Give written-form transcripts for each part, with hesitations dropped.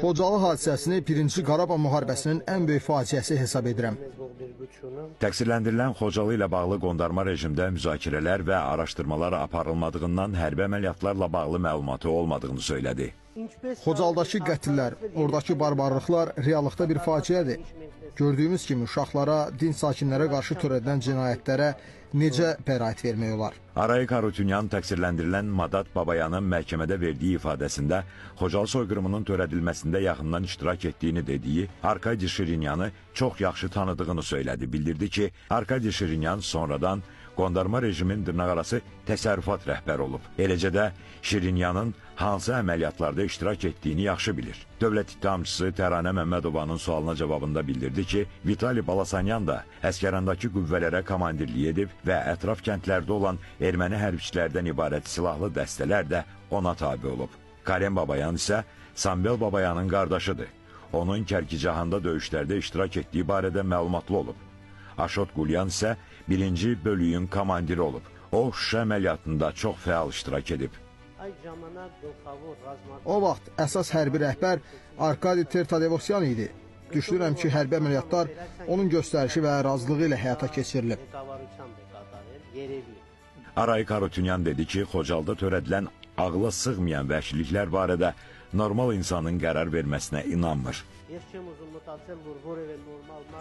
Xocalı hadisəsini 1-ci Qarabağ müharibəsinin ən böyük faciəsi hesab edirəm. Təqsirləndirilən Xocalı ilə bağlı qondarma rejimdə müzakirələr və araşdırmalar aparılmadığından hərbi əməliyyatlarla bağlı məlumatı olmadığını söylədi. Xocalıdakı qətillər, oradakı barbarlıqlar reallıqda bir faciədir. Gördüyümüz kimi uşaqlara, dinc sakinlərə qarşı törədilən cinayətlərə necə bəraət vermək olar? Arayik Harutyunyan təqsirləndirilən Madat Babayanın məhkəmədə verdiyi ifadəsində Xocalı soyqırımının törədilməsində yaxından iştirak etdiyini dediyi Arkadi Şirinyanı çox yaxşı tanıdığını söylədi. Bildirdi ki, Arkadi Şirinyan sonradan qondarma rejimin dırnaqarası təsərrüfat rəhbəri olub. Eləcə də Şirinyanın hansı əməliyyatlarda iştirak etdiyini yaxşı bilir. Dövlət ittihamçısı Təranə Məmmədovanın sualına cavabında bildirdi ki, Vitali Balasanyan da Əsgərandakı qüvvələrə komandirlik edib və ətraf kəndlərdə olan erməni hərbiçilərdən ibarət silahlı dəstələr də ona tabi olub. Karen Babayan isə Sambel Babayanın qardaşıdır. Onun Kərkicahanda döyüşlərdə iştirak etdiyi barədə məlumatlı olub. Aşot Qulyan isə 1-ci bölüyün komandiri olub. O, Şuşa əməliyyatında çox fəal iştirak edib. O vaxt əsas hərbi rəhbər Arkadi Tertadevosyan idi. Düşünürəm ki, hərbi əməliyyatlar onun göstərişi və razılığı ilə həyata keçirilib. Arayik Harutyunyan dedi ki, Xocalıda törədilən ağla sığmayan vəhşiliklər barədə normal insanın qərar verməsinə inanmır.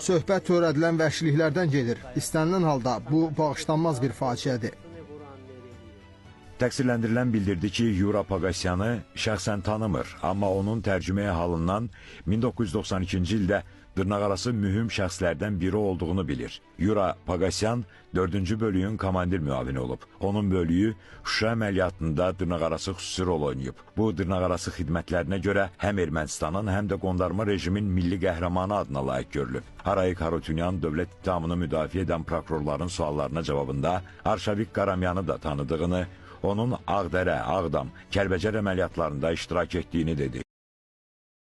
Söhbət törədilən vəhşiliklərdən gedir. İstənilən halda bu bağışlanmaz bir faciədir. Təqsirləndirilən bildirdi ki, Yura Pagasyanı şəxsən tanımır, amma onun tərcüməyə halından 1992-ci ildə dırnaqarası mühüm şəxslərdən biri olduğunu bilir. Yura Pagasyan 4-cü bölüyün komandir müavini olub. Onun bölüyü Şuşa əməliyyatında dırnaqarası xüsusi rol oynayıb. Bu dırnaqarası xidmətlərinə görə həm Ermənistanın, həm də qondarma rejimin milli qəhrəmanı adına layiq görülüb. Arayik Harutyunyan dövlət ittihamını müdafiə edən prokurorların suallarına cavabında Arşavik Qaramyanı da tanıdığını, onun Ağdərə, Ağdam, Kəlbəcər əməliyyatlarında iştirak etdiyini dedi.